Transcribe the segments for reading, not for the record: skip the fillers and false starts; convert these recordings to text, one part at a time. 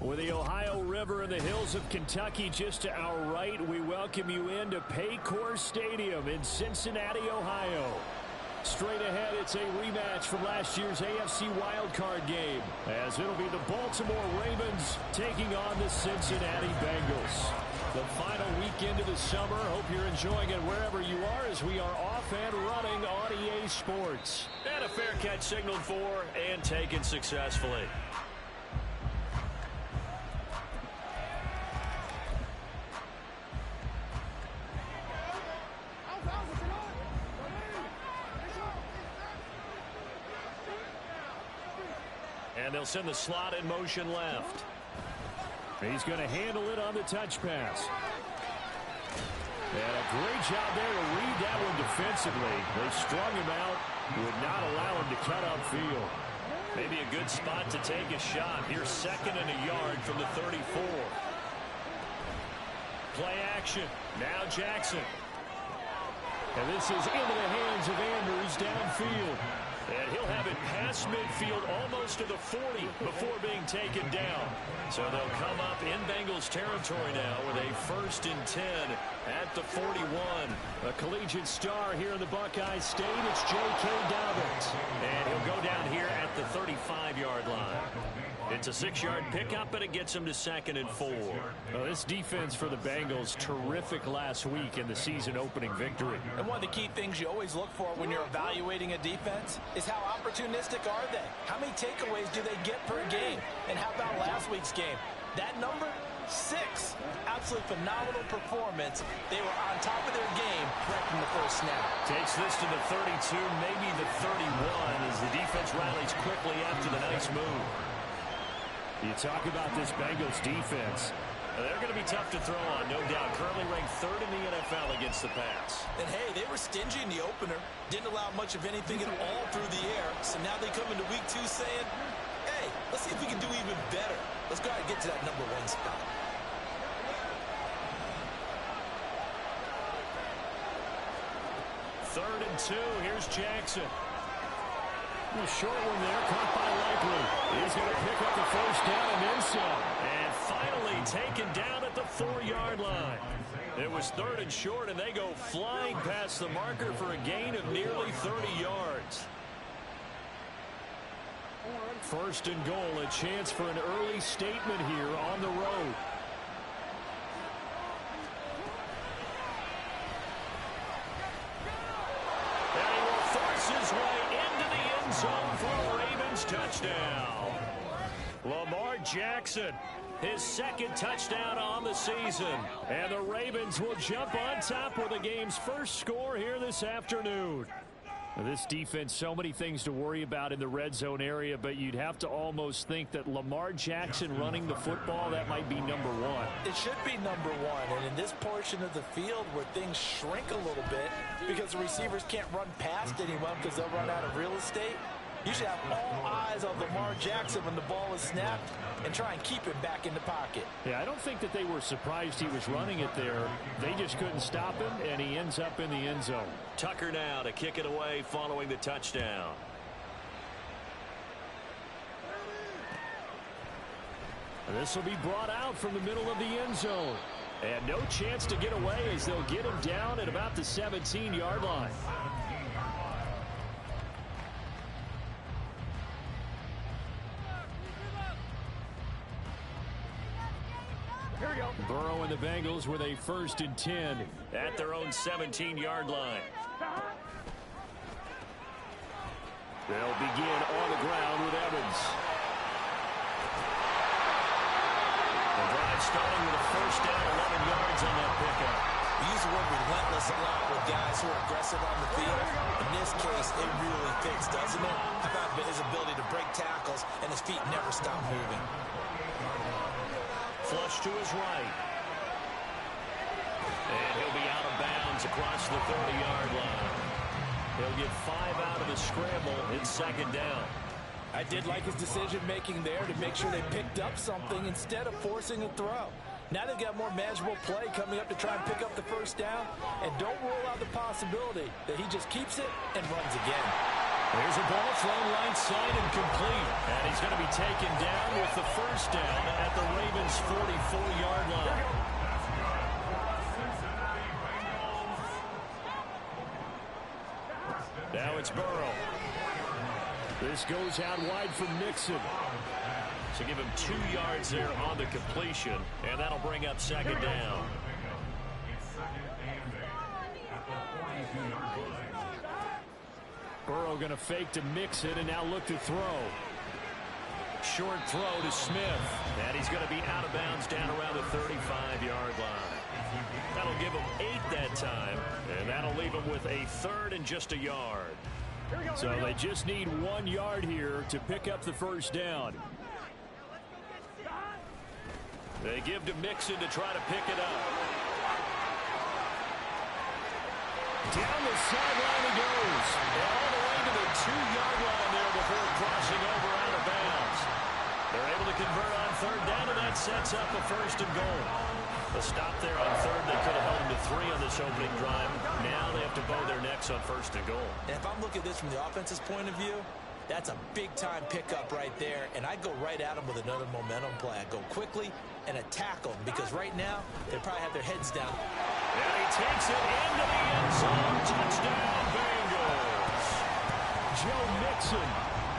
With the Ohio River and the hills of Kentucky just to our right, we welcome you into Paycor Stadium in Cincinnati, Ohio. Straight ahead, it's a rematch from last year's AFC wildcard game, as it'll be the Baltimore Ravens taking on the Cincinnati Bengals. The final weekend of the summer. Hope you're enjoying it wherever you are, as we are off and running on EA Sports. And a fair catch signaled for and taken successfully. And they'll send the slot in motion left. He's going to handle it on the touch pass. And a great job there to read that one defensively. They strung him out, would not allow him to cut upfield. Maybe a good spot to take a shot. Here's 2nd and a yard from the 34. Play action. Now Jackson. And this is into the hands of Andrews downfield. And he'll have it past midfield almost to the 40 before being taken down. So they'll come up in Bengals territory now with a 1st and 10 at the 41. A collegiate star here in the Buckeye State. It's J.K. Dobbins. And he'll go down here at the 35-yard line. It's a 6-yard pickup, but it gets him to 2nd and 4. Well, this defense for the Bengals, terrific last week in the season-opening victory. And one of the key things you always look for when you're evaluating a defense is how opportunistic are they? How many takeaways do they get per game? And how about last week's game? That number? 6. Absolutely phenomenal performance. They were on top of their game right from the first snap. Takes this to the 32, maybe the 31, as the defense rallies quickly after the nice move. You talk about this Bengals defense. They're going to be tough to throw on, no doubt. Currently ranked 3rd in the NFL against the pass. And, hey, they were stingy in the opener. Didn't allow much of anything at all through the air. So now they come into week 2 saying, hey, let's see if we can do even better. Let's go ahead and get to that number 1 spot. Third and 2. Here's Jackson. A short one there, caught by Likely. He's going to pick up the 1st down and then some. And finally taken down at the 4-yard line. It was 3rd and short, and they go flying past the marker for a gain of nearly 30 yards. 1st and goal, a chance for an early statement here on the road. And he will force his way into the end zone for a Ravens touchdown. Lamar Jackson, his 2nd touchdown on the season. And the Ravens will jump on top with the game's first score here this afternoon. This defense, so many things to worry about in the red zone area, but you'd have to almost think that Lamar Jackson running the football, that might be number 1. It should be number 1, and in this portion of the field where things shrink a little bit because the receivers can't run past anyone because they'll run out of real estate, you should have all eyes on Lamar Jackson when the ball is snapped and try and keep him back in the pocket. Yeah, I don't think that they were surprised he was running it there. They just couldn't stop him, and he ends up in the end zone. Tucker now to kick it away following the touchdown. This will be brought out from the middle of the end zone. And no chance to get away as they'll get him down at about the 17-yard line. Burrow and the Bengals with a 1st and 10 at their own 17-yard line. They'll begin on the ground with Evans. The drive starting with a 1st down, 11 yards on that pickup. We use the word relentless a lot with guys who are aggressive on the field. In this case, it really fits, doesn't it? How about his ability to break tackles and his feet never stop moving? flush to his right. And he'll be out of bounds across the 30-yard line. He'll get 5 out of the scramble in second down. I did like his decision-making there to make sure they picked up something instead of forcing a throw. Now they've got more manageable play coming up to try and pick up the first down. And don't rule out the possibility that he just keeps it and runs again. There's a ball thrown right side and complete. And he's going to be taken down with the first down at the Ravens' 44-yard line. Now it's Burrow. This goes out wide for Mixon. So give him 2 yards there on the completion, and that'll bring up second down. Burrow going to fake to Mixon and now look to throw. Short throw to Smith, and he's going to be out of bounds down around the 35-yard line. That'll give him 8 that time, and that'll leave him with a third and just a yard. So they just need 1 yard here to pick up the first down. They give to Mixon to try to pick it up. Down the sideline he goes. All the way to the 2-yard line there before crossing over out of bounds. They're able to convert on third down, and that sets up a first and goal. A stop there on third. They could have held him to 3 on this opening drive. Now they have to bow their necks on first and goal. And if I'm looking at this from the offense's point of view, that's a big-time pickup right there. And I go right at them with another momentum play. I go quickly and attack them because right now they probably have their heads down. And he takes it into the end zone. Touchdown, Bengals. Joe Mixon,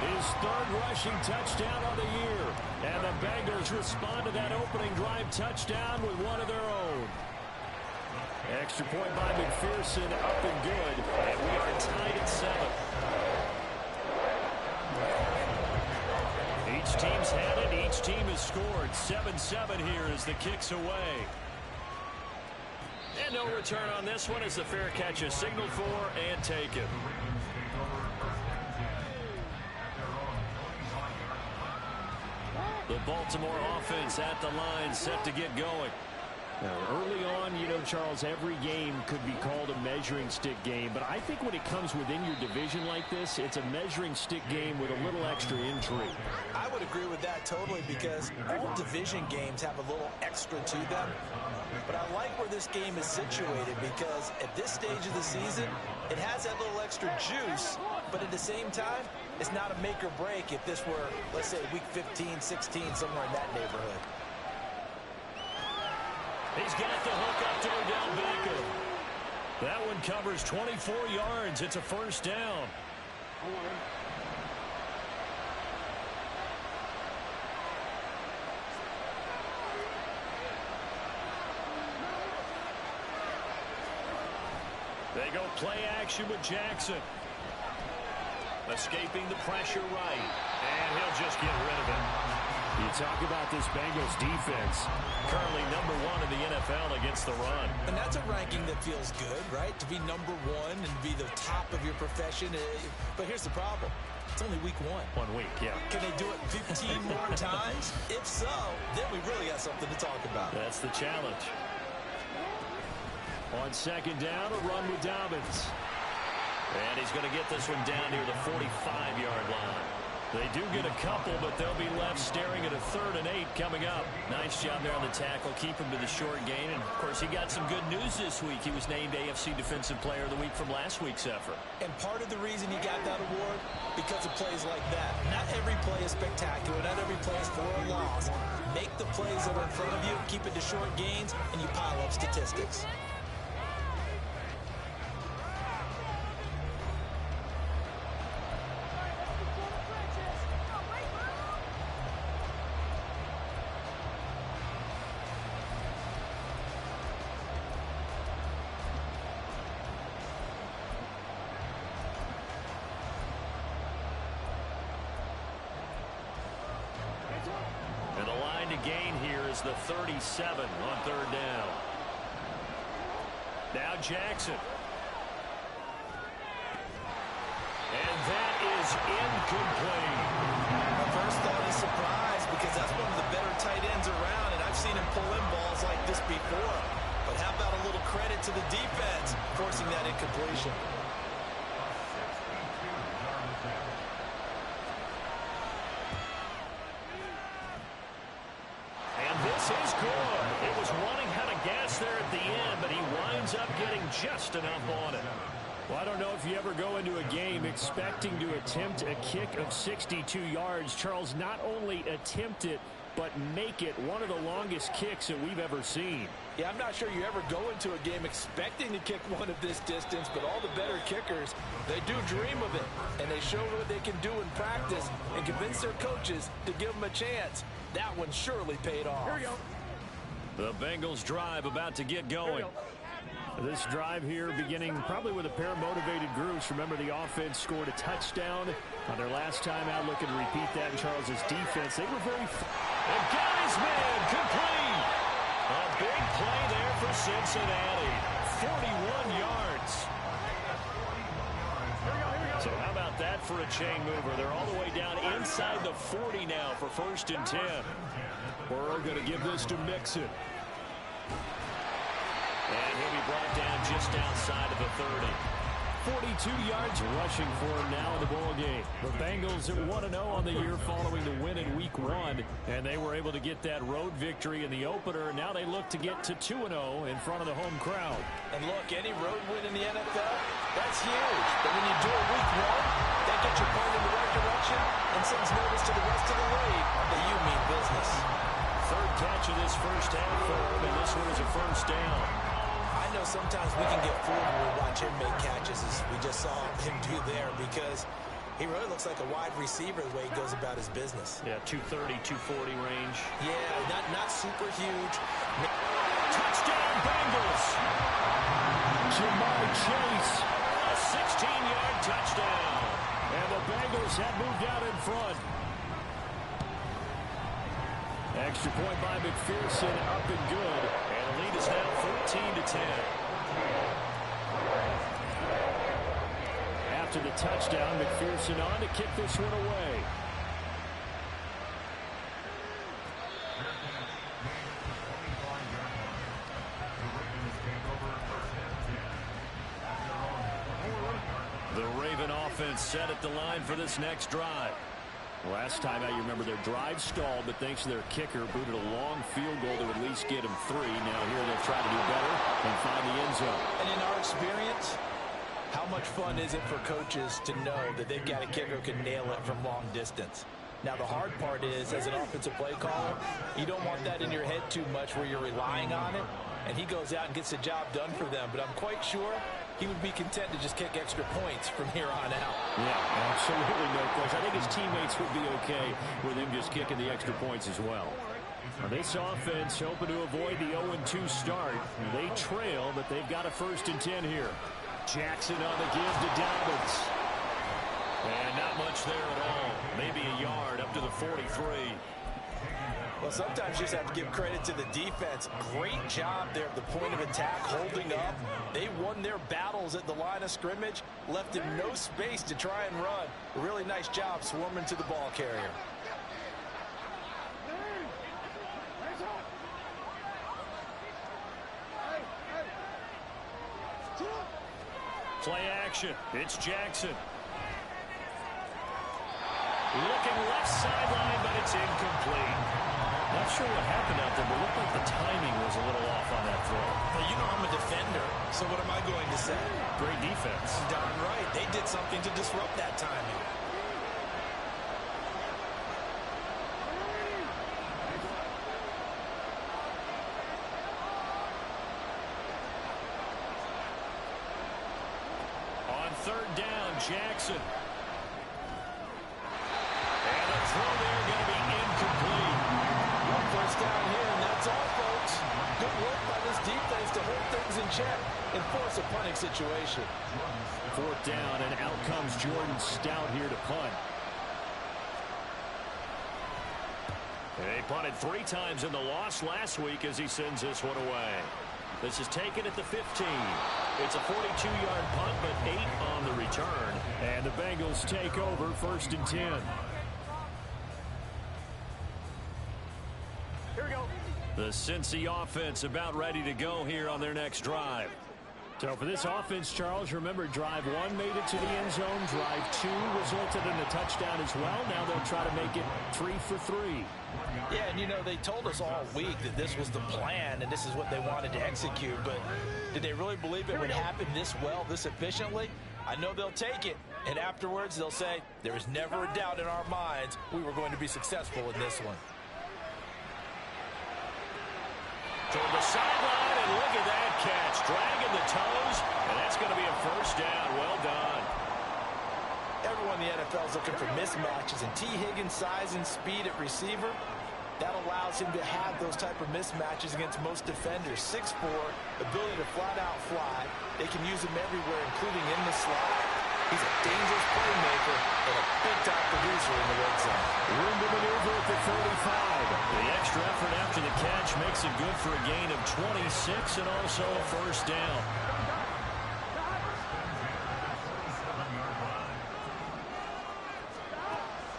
his 3rd rushing touchdown of the year. And the Bengals respond to that opening drive touchdown with one of their own. Extra point by McPherson, up and good. And we are tied at 7. Each team's had it. Each team has scored. 7-7 here as the kick's away. And no return on this one as the fair catch is signaled for and taken. The Baltimore offense at the line, set to get going. Now, early on, you know, Charles, every game could be called a measuring stick game. But I think when it comes within your division like this, it's a measuring stick game with a little extra intrigue. I would agree with that totally because all division games have a little extra to them. But I like where this game is situated because at this stage of the season, it has that little extra juice. But at the same time, it's not a make or break if this were, let's say, week 15, 16, somewhere in that neighborhood. He's got the hook up to Odell Beckham. That one covers 24 yards. It's a first down. They go play action with Jackson. Escaping the pressure right. And he'll just get rid of it. You talk about this Bengals defense. Currently number 1 in the NFL against the run. And that's a ranking that feels good, right? To be number 1 and be the top of your profession. But here's the problem. It's only week 1. 1 week, yeah. Can they do it 15 more times? If so, then we really got something to talk about. That's the challenge. On second down, a run with Dobbins. And he's going to get this one down near the 45-yard line. They do get a couple, but they'll be left staring at a 3rd and 8 coming up. Nice job there on the tackle. Keep him to the short gain. And, of course, he got some good news this week. He was named AFC Defensive Player of the Week from last week's effort. And part of the reason he got that award, because of plays like that. Not every play is spectacular. Not every play is for a loss. Make the plays that are in front of you, keep it to short gains, and you pile up statistics. And the line to gain here is the 37 on 3rd down. Now Jackson. And that is incomplete. My first thought is surprise because that's one of the better tight ends around, and I've seen him completion. And this is good. It was running out of gas there at the end, but he winds up getting just enough on it. Well, I don't know if you ever go into a game expecting to attempt a kick of 62 yards. Charles, not only attempt it, but make it one of the longest kicks that we've ever seen. Yeah, I'm not sure you ever go into a game expecting to kick one of this distance, but all the better kickers, they do dream of it, and they show what they can do in practice and convince their coaches to give them a chance. That one surely paid off. Here we go. The Bengals drive about to get going. This drive here beginning probably with a pair of motivated groups. Remember, the offense scored a touchdown on their last time out. Looking to repeat that in Charles's defense. They were very... And got his man complete. A big play there for Cincinnati. 41 yards. So how about that for a chain mover? They're all the way down inside the 40 now for 1st and 10. We're going to give this to Mixon. And he'll be brought down just outside of the 30. 42 yards rushing for him now in the ball game. The Bengals are 1-0 on the year following the win in Week 1, and they were able to get that road victory in the opener, and now they look to get to 2-0 in front of the home crowd. And look, any road win in the NFL, that's huge. But when you do it Week 1, that gets you pointed in the right direction and sends notice to the rest of the league that you mean business. Third catch of this first half for him, and this one is a first down. I know sometimes we can get fooled when we watch him make catches, as we just saw him do there, because he really looks like a wide receiver the way he goes about his business. Yeah, 230, 240 range. Yeah, not super huge. Touchdown, Bengals! Jamar Chase. A 16-yard touchdown. And the Bengals have moved out in front. Extra point by McPherson, up and good. And the lead is now 14-10. After the touchdown, McPherson on to kick this one away. The Raven offense set at the line for this next drive. Last time out, you remember their drive stalled, but thanks to their kicker, booted a long field goal to at least get him 3. Now here they'll try to do better and find the end zone. And in our experience, how much fun is it for coaches to know that they've got a kicker who can nail it from long distance? Now, the hard part is, as an offensive play caller, you don't want that in your head too much where you're relying on it, and he goes out and gets the job done for them. But I'm quite sure he would be content to just kick extra points from here on out. Yeah, absolutely no question. I think his teammates would be okay with him just kicking the extra points as well. Now, this offense hoping to avoid the 0-2 start. They trail, but they've got a 1st and 10 here. Jackson on the give to Dobbins. And not much there at all. Maybe a yard up to the 43. Well, sometimes you just have to give credit to the defense. Great job there at the point of attack, holding up. They won their battles at the line of scrimmage, left him no space to try and run. A really nice job swarming to the ball carrier. Play action. It's Jackson. Looking left sideline, but it's incomplete. Not sure what happened out there, but it looked like the timing was a little off on that throw. Well, you know I'm a defender, so what am I going to say? Great defense. Darn right. They did something to disrupt that timing. On 3rd down, Jackson. And the throw there going to be incomplete. One first down here, and that's all, folks. Good work by this defense to hold things in check and force a punting situation. 4th down, and out comes Jordan Stout here to punt. They punted 3 times in the loss last week as he sends this one away. This is taken at the 15. It's a 42-yard punt, but 8 on the return. And the Bengals take over 1st and 10. Here we go. The Cincy offense about ready to go here on their next drive. So for this offense, Charles, remember, drive 1 made it to the end zone. Drive 2 resulted in a touchdown as well. Now they'll try to make it 3 for 3. Yeah, and you know, they told us all week that this was the plan and this is what they wanted to execute, but did they really believe it would happen this well, this efficiently? I know they'll take it, and afterwards they'll say, there was never a doubt in our minds we were going to be successful in this one. Toward the sideline, and look at that catch. Dragging the toes, and that's going to be a first down. Well done. Everyone in the NFL is looking for mismatches, and T. Higgins' size and speed at receiver, that allows him to have those type of mismatches against most defenders. 6'4", ability to flat-out fly. They can use him everywhere, including in the slot. He's a dangerous playmaker and a big-time producer in the red zone. Room to maneuver at the 35. The extra effort after the catch makes it good for a gain of 26 and also a first down.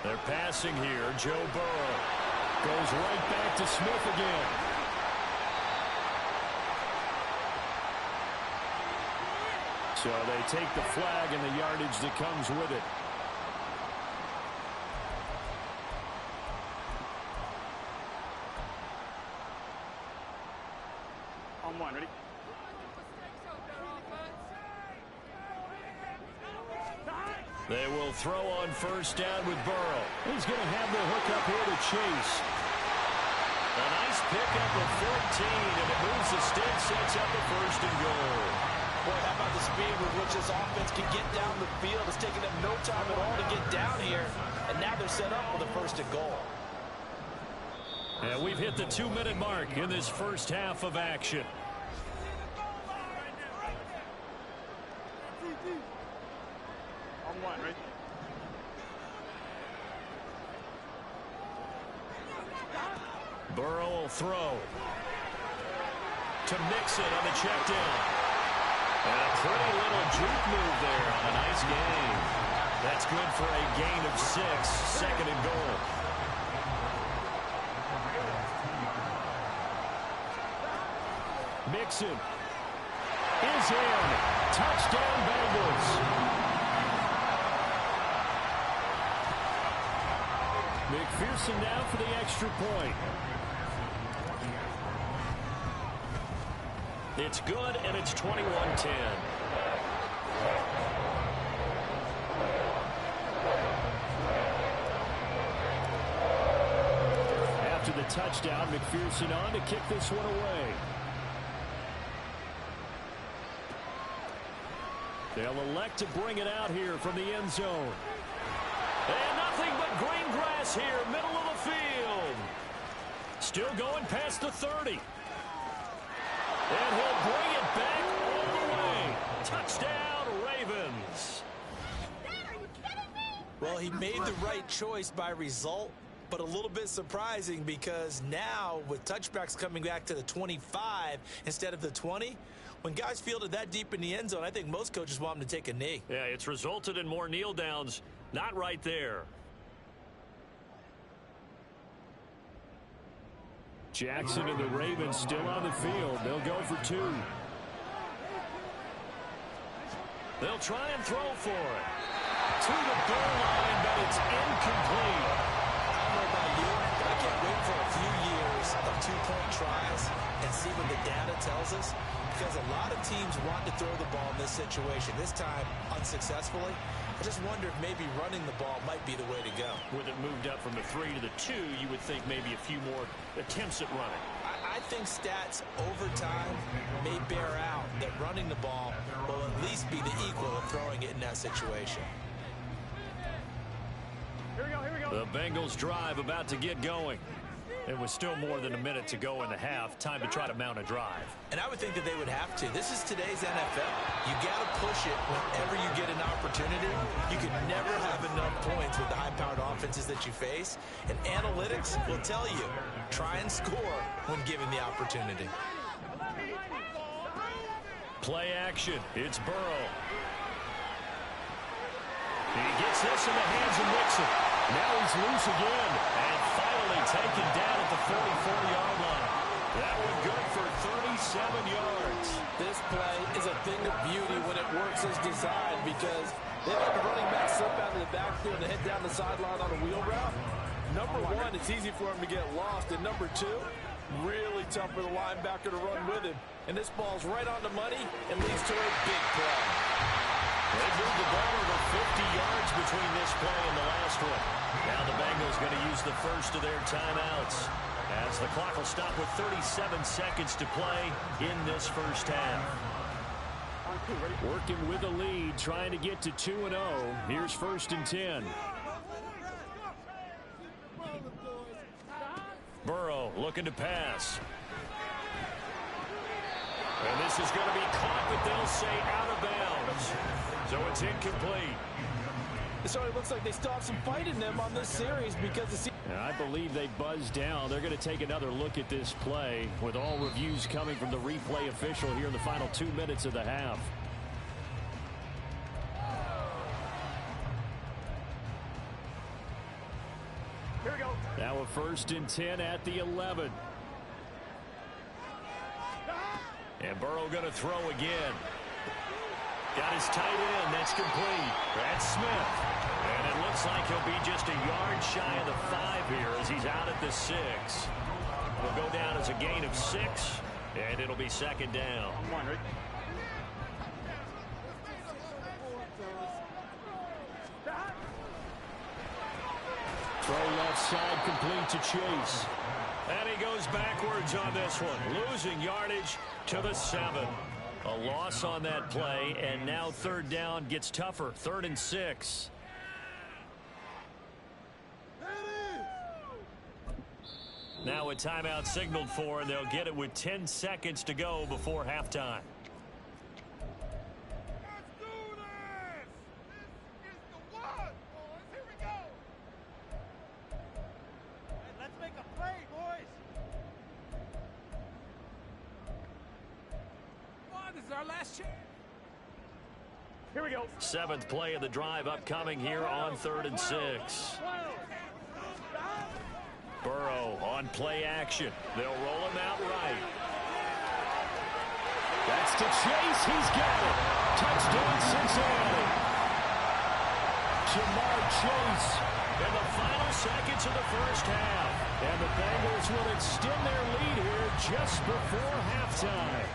They're passing here. Joe Burrow goes right back to Smith again. So they take the flag and the yardage that comes with it. On one, ready? They will throw on first down with Burrow. He's going to have the hook up here to Chase. A nice pickup of 14, and it moves the stick, sets up a first and goal. Boy, how about the speed with which this offense can get down the field? It's taking them no time at all to get down here, and now they're set up with a first and goal. And we've hit the 2-minute mark in this first half of action. On one, right? Burrow will throw to Mixon on the check down. And a pretty little juke move there on a nice gain. That's good for a gain of 6, second and goal. Mixon is in. Touchdown, Bengals. McPherson now for the extra point. It's good, and it's 21-10. After the touchdown, McPherson on to kick this one away. They'll elect to bring it out here from the end zone. And nothing but green grass here, middle of the field. Still going past the 30. And he'll bring it back all the way. Touchdown, Ravens. Are you kidding me? Well, he made the right choice by result, but a little bit surprising because now with touchbacks coming back to the 25 instead of the 20, when guys fielded that deep in the end zone, I think most coaches want them to take a knee. Yeah, it's resulted in more kneel downs. Not right there. Jackson and the Ravens still on the field. They'll go for 2. They'll try and throw for it. To the goal line, but it's incomplete. I don't know about you, but I can't wait for a few years of 2-point tries and see what the data tells us, because a lot of teams want to throw the ball in this situation. This time, unsuccessfully. I just wonder if maybe running the ball might be the way to go. With it moved up from the 3 to the 2, you would think maybe a few more attempts at running. I think stats over time may bear out that running the ball will at least be the equal of throwing it in that situation. Here we go, here we go. The Bengals drive about to get going. It was still more than a minute to go in the half. Time to try to mount a drive. And I would think that they would have to. This is today's NFL. You got to push it whenever you get an opportunity. You can never have enough points with the high-powered offenses that you face. And analytics will tell you, try and score when given the opportunity. Play action. It's Burrow. He gets this in the hands of Mixon. Now he's loose again. And finally taken down at the 44-yard line. That one good for yards. This play is a thing of beauty when it works as designed because they let the running back slip out of the backfield and head down the sideline on a wheel route. Number one, it's easy for him to get lost. And number two, really tough for the linebacker to run with him. And this ball's right on the money and leads to a big play. They moved the ball over 50 yards between this play and the last one. Now the Bengals going to use the first of their timeouts, as the clock will stop with 37 seconds to play in this first half. Working with a lead, trying to get to 2-0. Here's 1st and 10. Burrow looking to pass. And this is going to be caught, but they'll say out of bounds. So it's incomplete. So it looks like they still have some fight in them on this series because I believe they buzzed down. They're going to take another look at this play with all reviews coming from the replay official here in the final 2 minutes of the half. Here we go. Now a 1st and 10 at the 11. And Burrow going to throw again. Got his tight end. That's complete. That's Smith. And it looks like he'll be just a yard shy of the 5 here as he's out at the 6. It'll go down as a gain of 6, and it'll be 2nd down. One, right? Throw left side, complete to Chase. And he goes backwards on this one, losing yardage to the 7. A loss on that play, and now 3rd down gets tougher. 3rd and 6. Now a timeout signaled for, and they'll get it with 10 seconds to go before halftime. Let's do this! This is the one, boys. Here we go. Hey, let's make a play, boys. Come on, this is our last chance. Here we go. 7th play of the drive upcoming here on 3rd and 6. Burrow on play action. They'll roll him out right. That's to Chase. He's got it. Touchdown, Cincinnati. Jamar Chase. In the final seconds of the first half. And the Bengals will extend their lead here just before halftime.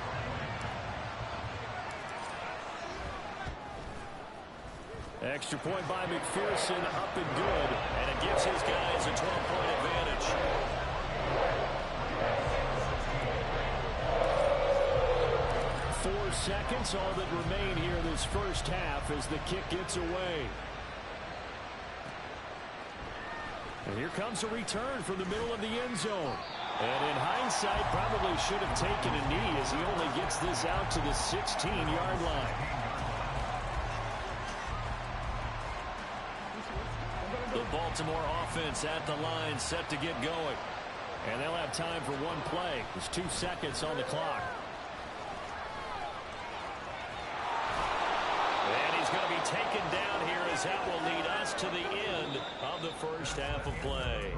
Extra point by McPherson, up and good. And it gives his guys a 12-point advantage. Four seconds, all that remain here in this first half as the kick gets away. And here comes a return from the middle of the end zone. And in hindsight, probably should have taken a knee as he only gets this out to the 16-yard line. The Baltimore offense at the line, set to get going. And they'll have time for one play. There's 2 seconds on the clock. And he's going to be taken down here as that will lead us to the end of the first half of play.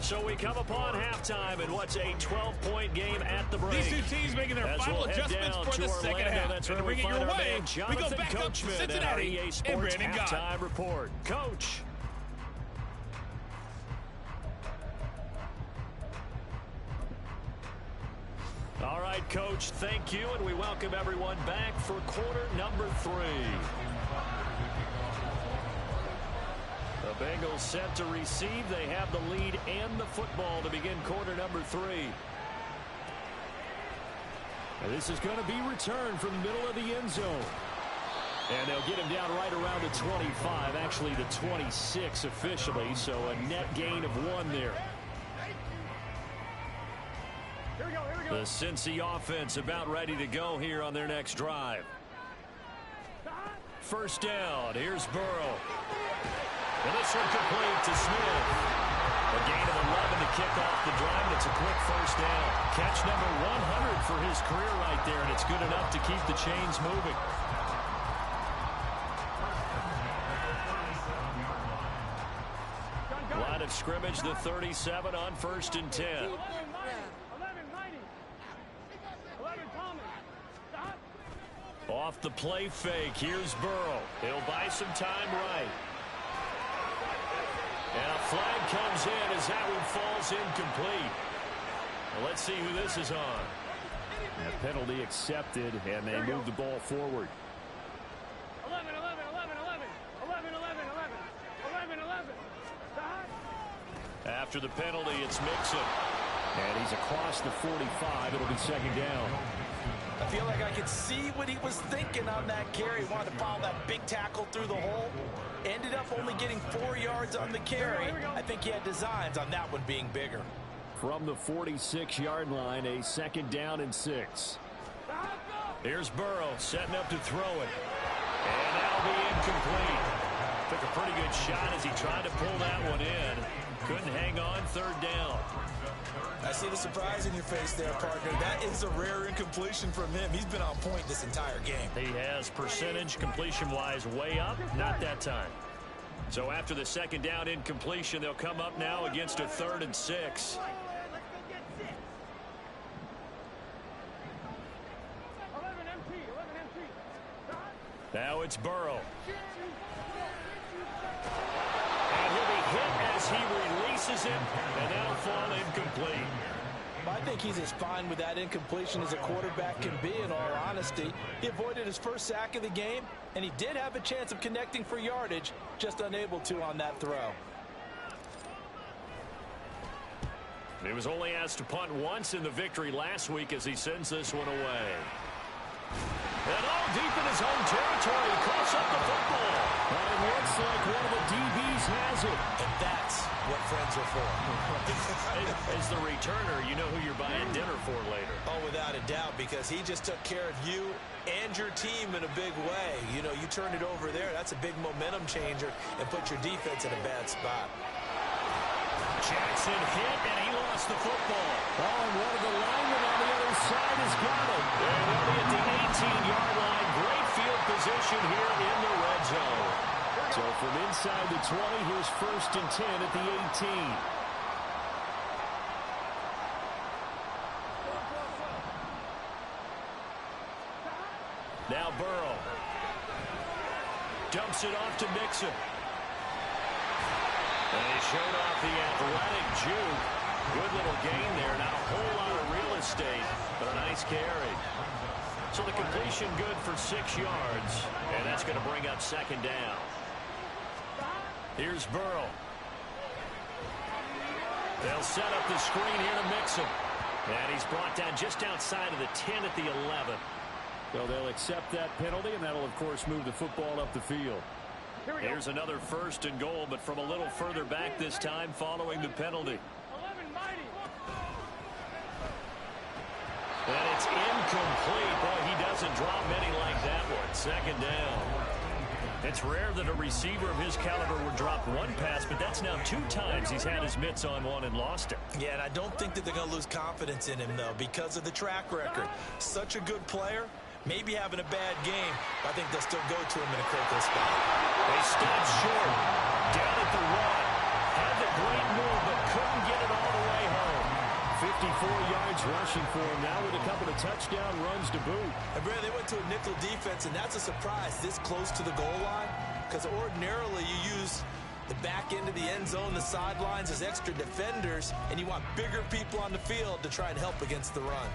So we come upon halftime in what's a 12-point game at the break. These two teams making their As final we'll head adjustments down for the to second Orlando, half. that's And where to bring it find your our way, man, we Jonathan go back up to Coachman at our Cincinnati EA and Sports Brandon Gott. halftime report. Coach. All right, Coach, thank you, and we welcome everyone back for quarter number 3. The Bengals set to receive. They have the lead and the football to begin quarter number 3. And this is going to be returned from the middle of the end zone. And they'll get him down right around the 25, actually the 26 officially, so a net gain of 1 there. Here we go, here we go. The Cincy offense about ready to go here on their next drive. First down, here's Burrow. And this one complete to Smith. A gain of 11 to kick off the drive. It's a quick first down. Catch number 100 for his career right there, and it's good enough to keep the chains moving. Line of scrimmage, the 37 on 1st and 10. 11, 90. 11, Off the play fake, here's Burrow. He'll buy some time right. And a flag comes in as that one falls incomplete. Well, let's see who this is on. And a penalty accepted, and they move the ball forward. 11, 11, 11, 11, 11, 11, 11, 11, 11. After the penalty, it's Mixon. And he's across the 45. It'll be second down. I feel like I could see what he was thinking on that carry. He wanted to follow that big tackle through the hole. Ended up only getting 4 yards on the carry. I think he had designs on that one being bigger. From the 46-yard line, a second down and 6. Here's Burrow setting up to throw it. And that'll be incomplete. Took a pretty good shot as he tried to pull that one in. Couldn't hang on, third down. I see the surprise in your face there, partner. That is a rare incompletion from him. He's been on point this entire game. He has percentage completion-wise way up, not that time. So after the second down incompletion, they'll come up now against a 3rd and 6. Now it's Burrow. And he'll be hit as he releases it, and that'll fall incomplete. I think he's as fine with that incompletion as a quarterback can be, in all honesty. He avoided his first sack of the game, and he did have a chance of connecting for yardage, just unable to on that throw. He was only asked to punt once in the victory last week as he sends this one away. And all deep in his own territory, he coughs up the football. But it looks like one of the DBs has it. And that's what friends are for. As the returner, you know who you're buying dinner for later. Oh, without a doubt, because he just took care of you and your team in a big way. You know, you turned it over there. That's a big momentum changer and put your defense in a bad spot. Jackson hit, and he lost the football. Oh, and one of the linemen on the other side has got it. And he'll be at the 18-yard line. Great field position here in the red zone. So from inside the 20, here's 1st and 10 at the 18. Now Burrow. Dumps it off to Mixon. And he showed off the athletic juke. Good little gain there. Not a whole lot of real estate, but a nice carry. So the completion good for 6 yards. And that's going to bring up second down. Here's Burrow. They'll set up the screen here to Mixon. And he's brought down just outside of the 10 at the 11. So they'll accept that penalty, and that'll, of course, move the football up the field. Here's another 1st and goal, but from a little further back this time following the penalty. And it's incomplete. Boy, he doesn't drop many like that one. Second down. It's rare that a receiver of his caliber would drop one pass, but that's now 2 times he's had his mitts on one and lost it. Yeah, and I don't think that they're going to lose confidence in him, though, because of the track record. Such a good player, maybe having a bad game, but I think they'll still go to him in a critical spot. They stopped short. Down at the 1. Had the great move, but couldn't get it all the way home. 54 yards rushing for him now with a couple of touchdown runs to boot. And Brad, they went to a nickel defense, and that's a surprise this close to the goal line, because ordinarily you use the back end of the end zone, the sidelines as extra defenders, and you want bigger people on the field to try and help against the run.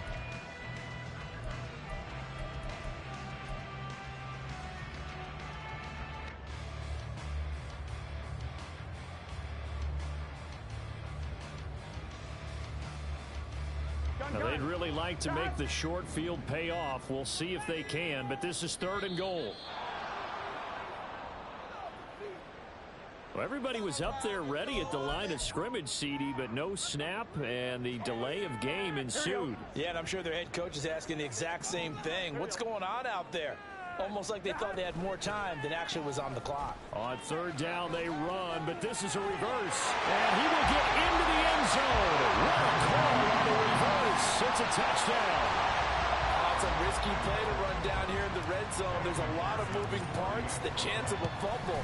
Now, they'd really like to make the short field pay off. We'll see if they can, but this is 3rd and goal. Well, everybody was up there ready at the line of scrimmage, CD, but no snap, and the delay of game ensued. Yeah, and I'm sure their head coach is asking the exact same thing. What's going on out there? Almost like they thought they had more time than actually was on the clock. On 3rd down, they run, but this is a reverse. And he will get into the end zone. What a call on the reverse. It's a touchdown. That's a risky play to run down here in the red zone. There's a lot of moving parts, the chance of a fumble.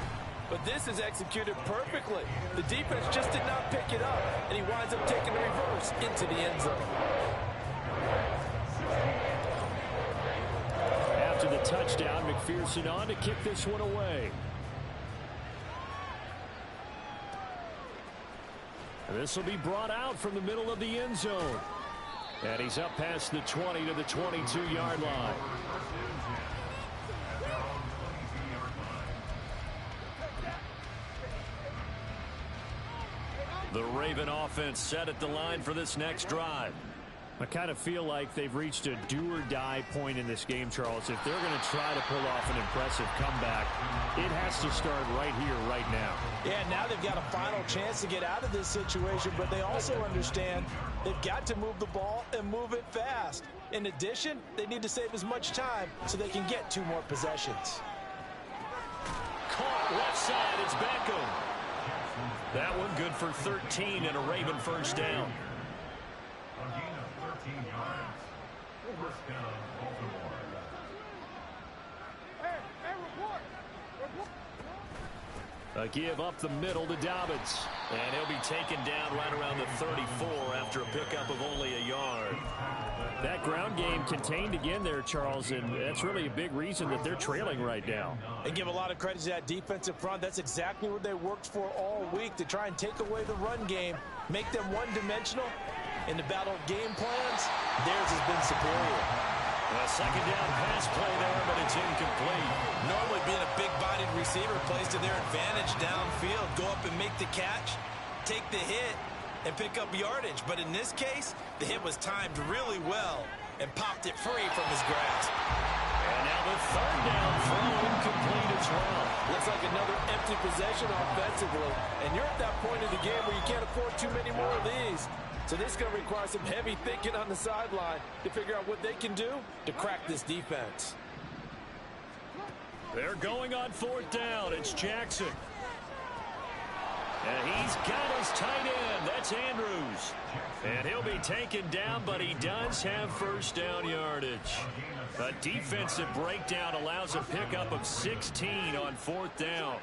But this is executed perfectly. The defense just did not pick it up, and he winds up taking the reverse into the end zone. After the touchdown. McPherson on to kick this one away. This will be brought out from the middle of the end zone. And he's up past the 20 to the 22-yard line. The Raven offense set at the line for this next drive. I kind of feel like they've reached a do-or-die point in this game, Charles. If they're going to try to pull off an impressive comeback, it has to start right here, right now. Yeah, now they've got a final chance to get out of this situation, but they also understand they've got to move the ball and move it fast. In addition, they need to save as much time so they can get 2 more possessions. Caught left side, it's Beckham. That one good for 13 and a Raven first down. A give up the middle to Dobbins. And he'll be taken down right around the 34 after a pickup of only a yard. That ground game contained again there, Charles, and that's really a big reason that they're trailing right now. And give a lot of credit to that defensive front. That's exactly what they worked for all week, to try and take away the run game, make them one-dimensional. In the battle of game plans, theirs has been superior. A second down pass play there, but it's incomplete. Normally being a big-bodied receiver plays to their advantage downfield. Go up and make the catch, take the hit, and pick up yardage. But in this case, the hit was timed really well and popped it free from his grasp. And now the third down throw incomplete as well. Looks like another empty possession offensively. And you're at that point in the game where you can't afford too many more of these. So this is going to require some heavy thinking on the sideline to figure out what they can do to crack this defense. They're going on 4th down. It's Jackson. And he's got his tight end. That's Andrews. And he'll be taken down, but he does have first down yardage. A defensive breakdown allows a pickup of 16 on 4th down.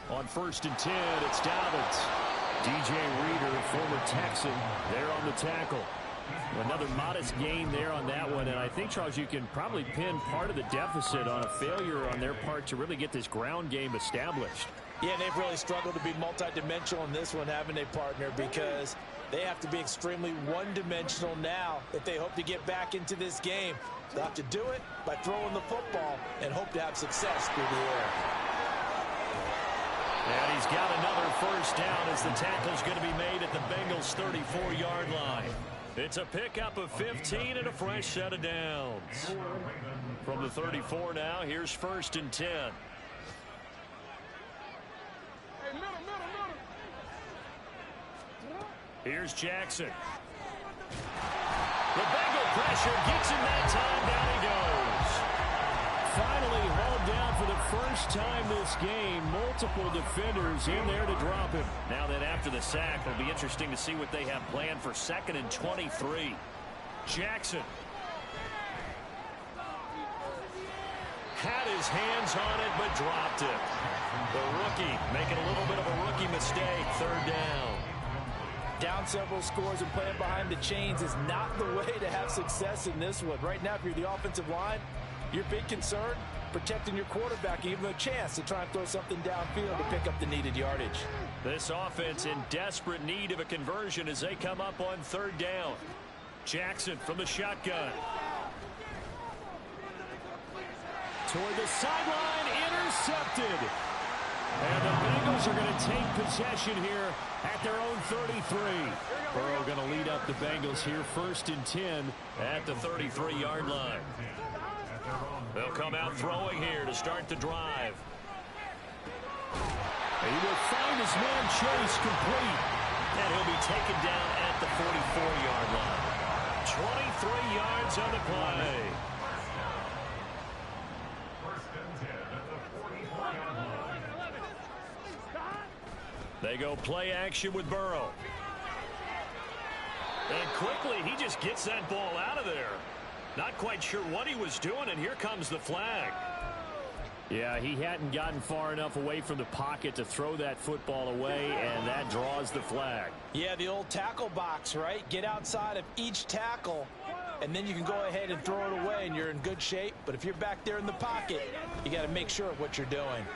On 1st and 10, it's Dobbins. DJ Reader, former Texan, there on the tackle. Another modest gain there on that one, and I think, Charles, you can probably pin part of the deficit on a failure on their part to really get this ground game established. Yeah, they've really struggled to be multidimensional in this one, haven't they, partner? Because they have to be extremely one-dimensional now if they hope to get back into this game. They'll have to do it by throwing the football and hope to have success through the air. And he's got another first down as the tackle's going to be made at the Bengals' 34-yard line. It's a pickup of 15 and a fresh set of downs. From the 34 now, here's 1st and 10. Here's Jackson. The Bengal pressure gets him that time. Down he goes. Finally hauled down for the first time this game. Multiple defenders in there to drop him. Now that after the sack, it'll be interesting to see what they have planned for 2nd and 23. Jackson had his hands on it, but dropped it. The rookie making a little bit of a rookie mistake. 3rd down. Down several scores and playing behind the chains is not the way to have success in this one. Right now, if you're the offensive line, your big concern, protecting your quarterback, give him a chance to try and throw something downfield to pick up the needed yardage. This offense in desperate need of a conversion as they come up on 3rd down. Jackson from the shotgun. Toward the sideline, intercepted. And the Bengals are going to take possession here at their own 33. Burrow going to lead up the Bengals here, 1st and 10 at the 33-yard line. They'll come out throwing here to start the drive. He will find his man Chase complete. And he'll be taken down at the 44-yard line. 23 yards on the play. They go play action with Burrow. And quickly, he just gets that ball out of there. Not quite sure what he was doing, and here comes the flag. Yeah, he hadn't gotten far enough away from the pocket to throw that football away, and that draws the flag. Yeah, the old tackle box, right? Get outside of each tackle and then you can go ahead and throw it away, and you're in good shape. But if you're back there in the pocket, you got to make sure of what you're doing.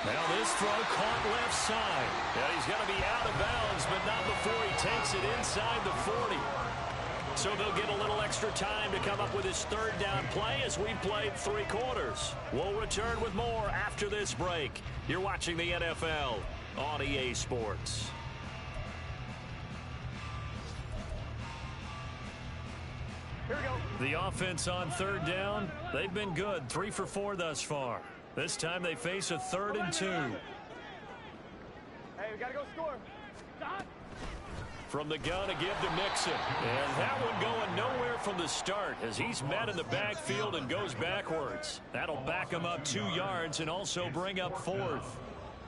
Now this throw caught left side. Yeah, he's going to be out of bounds, but not before he takes it inside the 40. So they'll get a little extra time to come up with his third down play as we've played 3 quarters. We'll return with more after this break. You're watching the NFL on EA Sports. Here we go. The offense on third down, they've been good, 3 for 4 thus far. This time they face a 3rd and 2. Hey, we got to go score. Stop. From the gun, a give to Mixon. And that one going nowhere from the start as he's met in the backfield and goes backwards. That'll back him up 2 yards and also bring up 4th.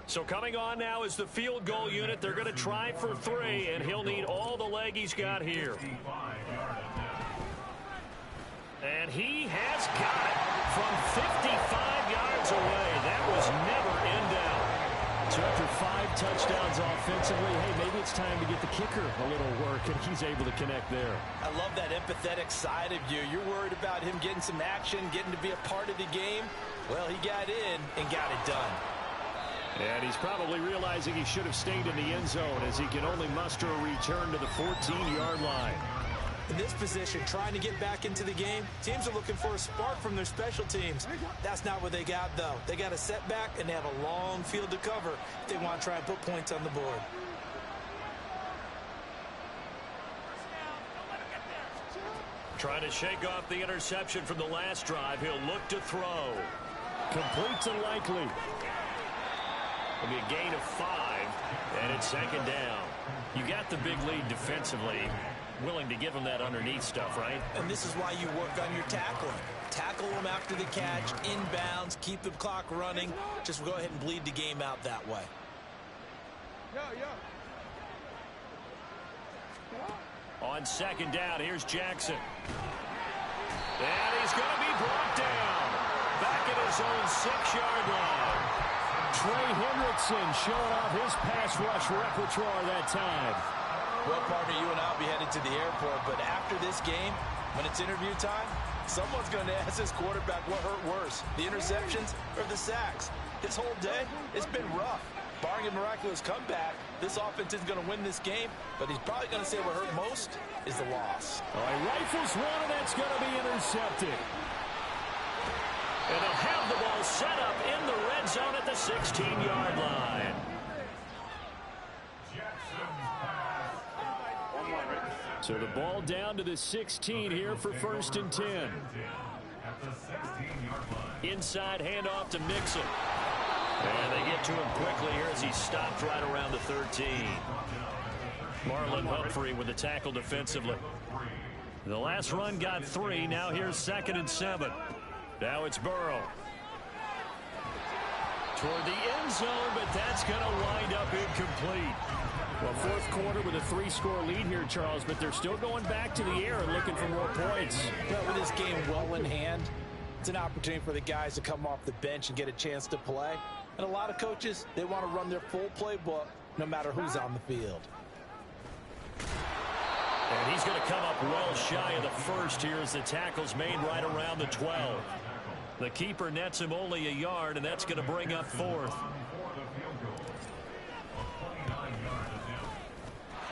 So coming on now is the field goal unit. They're going to try for 3, and he'll need all the leg he's got here. And he has got it from 55 yards away. That was never in doubt. So after 5 touchdowns offensively, hey, maybe it's time to get the kicker a little work, and he's able to connect there. I love that empathetic side of you. You're worried about him getting some action, getting to be a part of the game. Well, he got in and got it done. And he's probably realizing he should have stayed in the end zone as he can only muster a return to the 14-yard line. In this position, trying to get back into the game, teams are looking for a spark from their special teams. That's not what they got, though. They got a setback, and they have a long field to cover if they want to try and put points on the board. Trying to shake off the interception from the last drive. He'll look to throw. Complete to Likely. It'll be a gain of 5, and it's 2nd down. You got the big lead defensively. Willing to give him that underneath stuff, right? And this is why you work on your tackling. Tackle them after the catch, inbounds, keep the clock running. Just go ahead and bleed the game out that way. On 2nd down, here's Jackson. And he's going to be brought down. Back at his own 6-yard line. Trey Hendrickson showing off his pass rush repertoire that time. Well, partner, you and I will be headed to the airport, but after this game, when it's interview time, someone's going to ask this quarterback what hurt worse, the interceptions or the sacks. His whole day, it's been rough. Barring a miraculous comeback, this offense isn't going to win this game, but he's probably going to say what hurt most is the loss. All right, rifles one, and that's going to be intercepted. And they'll have the ball set up in the red zone at the 16-yard line. So the ball down to the 16 here for 1st and 10. Inside handoff to Mixon. And they get to him quickly here as he stopped right around the 13. Marlon Humphrey with the tackle defensively. The last run got 3. Now here's 2nd and 7. Now it's Burrow. Toward the end zone, but that's going to wind up incomplete. Well, 4th quarter with a 3-score lead here, Charles, but they're still going back to the air and looking for more points. But with this game well in hand, it's an opportunity for the guys to come off the bench and get a chance to play. And a lot of coaches, they want to run their full playbook no matter who's on the field. And he's going to come up well shy of the 1st here as the tackle's made right around the 12. The keeper nets him only a yard, and that's going to bring up 4th.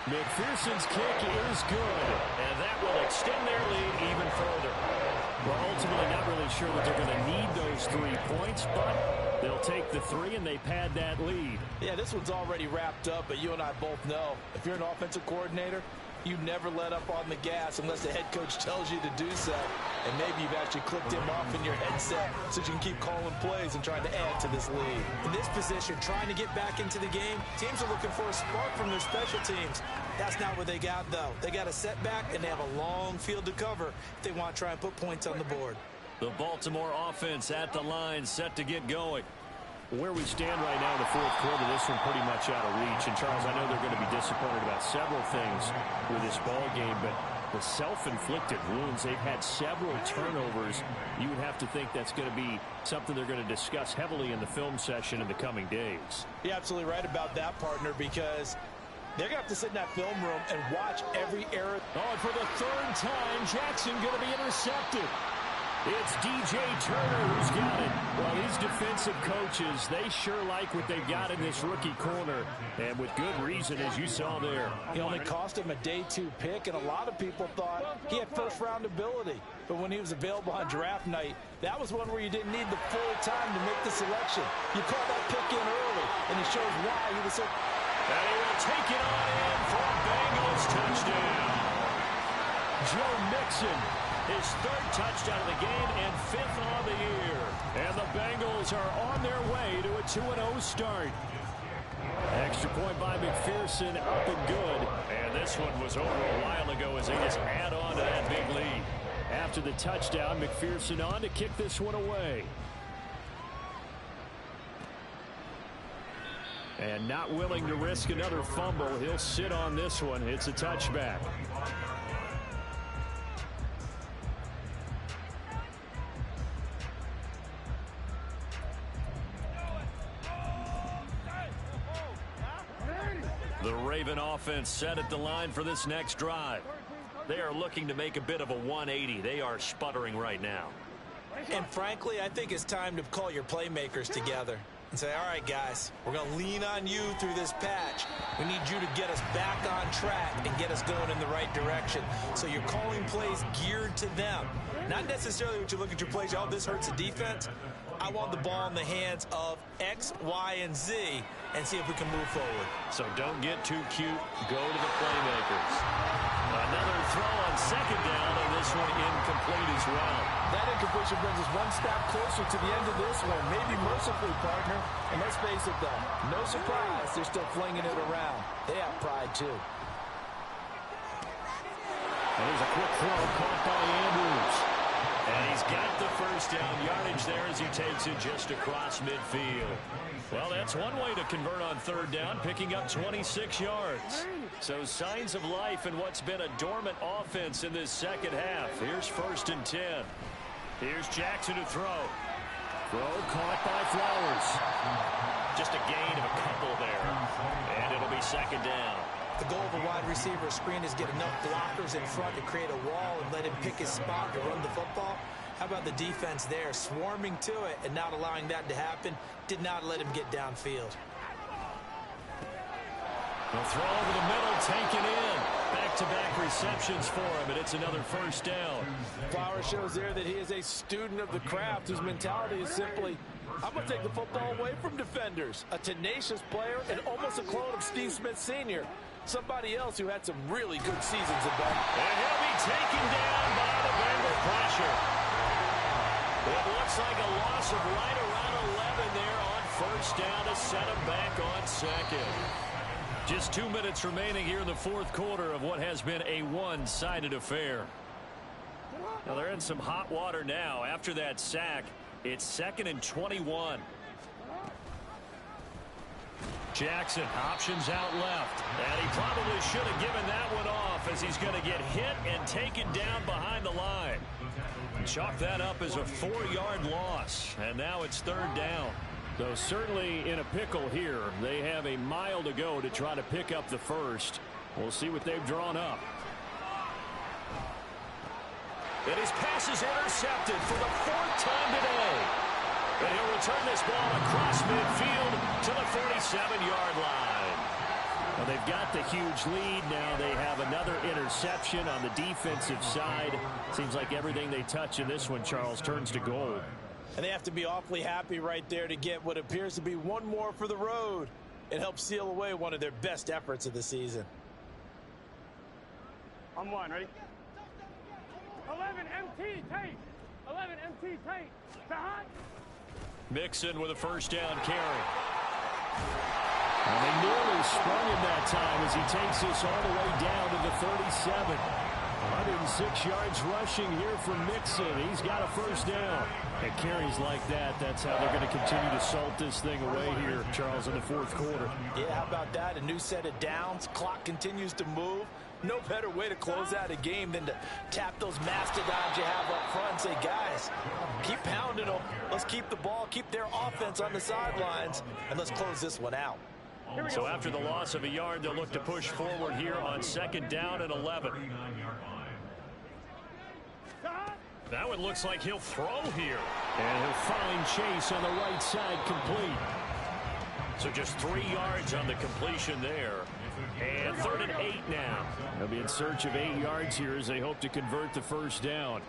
McPherson's kick is good, and that will extend their lead even further. We're ultimately not really sure that they're going to need those 3 points, but they'll take the 3 and they pad that lead. Yeah, this one's already wrapped up, but you and I both know if you're an offensive coordinator, you never let up on the gas unless the head coach tells you to do so. And maybe you've actually clicked him off in your headset so you can keep calling plays and trying to add to this lead. In this position, trying to get back into the game, teams are looking for a spark from their special teams. That's not what they got, though. They got a setback, and they have a long field to cover if they want to try and put points on the board. The Baltimore offense at the line, set to get going. Where we stand right now in the 4th quarter, this one pretty much out of reach. And, Charles, I know they're going to be disappointed about several things with this ball game, but the self-inflicted wounds, they've had several turnovers. You would have to think that's going to be something they're going to discuss heavily in the film session in the coming days. You're absolutely right about that, partner, because They're going to have to sit in that film room and watch every error. Oh, and for the third time, Jackson going to be intercepted. It's DJ Turner who's got it. Well, these defensive coaches, they sure like what they've got in this rookie corner, and with good reason, as you saw there. He only cost him a day 2 pick, and a lot of people thought he had first-round ability. But when he was available on draft night, that was one where you didn't need the full time to make the selection. You called that pick in early, and it shows why he was so... And he will take it on in for a Bengals touchdown. Joe Mixon, his 3rd touchdown of the game and 5th on the year. And the Bengals are on their way to a 2-0 start. Extra point by McPherson, up and good. And this one was over a while ago as they just add on to that big lead. After the touchdown, McPherson on to kick this one away. And not willing to risk another fumble. He'll sit on this one. It's a touchback. The Raven offense set at the line for this next drive. They are looking to make a bit of a 180. They are sputtering right now. And frankly, I think it's time to call your playmakers together and say, all right, guys, we're going to lean on you through this patch. We need you to get us back on track and get us going in the right direction. So you're calling plays geared to them. Not necessarily what you look at your plays, oh, this hurts the defense. I want the ball in the hands of X, Y, and Z and see if we can move forward. So don't get too cute. Go to the playmakers. Another throw on 2nd down, and this one incomplete as well. That incompletion brings us one step closer to the end of this one. Maybe mercifully, partner. And let's face it, though, no surprise, they're still flinging it around. They have pride, too. And there's a quick throw caught by Andrews. And he's got the first down yardage there as he takes it just across midfield. Well, that's one way to convert on 3rd down, picking up 26 yards. So signs of life in what's been a dormant offense in this 2nd half. Here's 1st and 10. Here's Jackson to throw. Throw caught by Flowers. Just a gain of a couple there. And it'll be 2nd down. The goal of a wide receiver screen is get enough blockers in front to create a wall and let him pick his spot to run the football. How about the defense there, swarming to it and not allowing that to happen? Did not let him get downfield. They'll throw over the middle, taken in. Back-to-back receptions for him, and it's another 1st down. Flowers shows there that he is a student of the craft whose mentality is simply, I'm going to take the football away from defenders. A tenacious player and almost a clone of Steve Smith Sr., somebody else who had some really good seasons in back. And he'll be taken down by the Bengal pressure. It looks like a loss of right around 11 there on 1st down to set him back on 2nd. Just 2 minutes remaining here in the 4th quarter of what has been a one-sided affair. Now they're in some hot water now. After that sack, it's 2nd and 21. Jackson options out left. And he probably should have given that one off as he's going to get hit and taken down behind the line. Chalk that up as a 4-yard loss. And now it's 3rd down. Though certainly in a pickle here. They have a mile to go to try to pick up the 1st. We'll see what they've drawn up. And his pass is intercepted for the 4th time today. And he'll return this ball across midfield to the 47-yard line. Well, they've got the huge lead. Now they have another interception on the defensive side. Seems like everything they touch in this one, Charles, turns to gold. And they have to be awfully happy right there to get what appears to be one more for the road. It helps seal away one of their best efforts of the season. On 1, ready? 11 MT tight. 11 MT tight. Behind. Mixon with a 1st down carry. And they nearly sprung him that time as he takes this all the way down to the 37. 106 yards rushing here from Mixon. He's got a 1st down. And carries like that, that's how they're going to continue to salt this thing away here, Charles, in the 4th quarter. Yeah, how about that? A new set of downs. Clock continues to move. No better way to close out a game than to tap those mastodons you have up front and say, guys, keep pounding them. Let's keep the ball, keep their offense on the sidelines, and let's close this one out. So after the loss of a yard, they'll look to push forward here on 2nd down and 11. That one looks like he'll throw here. And he'll find Chase on the right side, complete. So just 3 yards on the completion there. And 3rd and 8 now. They'll be in search of 8 yards here as they hope to convert the first down.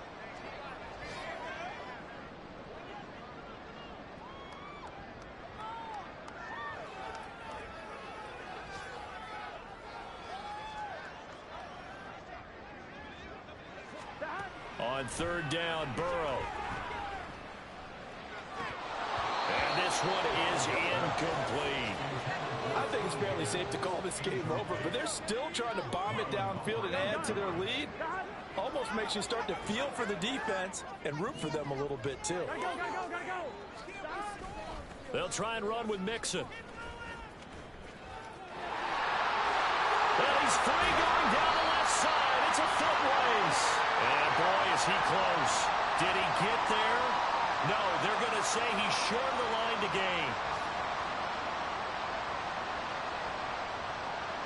On 3rd down, Burrow. And this one is incomplete. I think it's fairly safe to call this game over, but they're still trying to bomb it downfield and add to their lead. Almost makes you start to feel for the defense and root for them a little bit, too. They'll try and run with Mixon. Well, he's free going down the left side. It's a foot race. And boy, is he close. Did he get there? No, they're going to say he's short of the line to gain.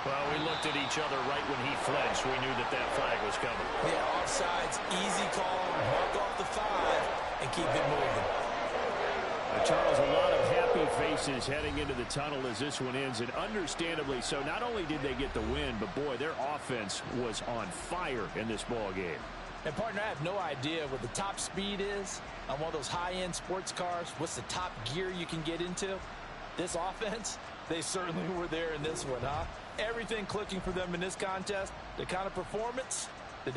Well, we looked at each other right when he flinched. We knew that that flag was coming. Yeah, offsides, easy call, mark off the 5, and keep it moving. Charles, a lot of happy faces heading into the tunnel as this one ends, and understandably so. Not only did they get the win, but boy, their offense was on fire in this ball game. And partner, I have no idea what the top speed is on one of those high-end sports cars. What's the top gear you can get into? This offense, they certainly were there in this one, huh? Everything clicking for them in this contest. The kind of performance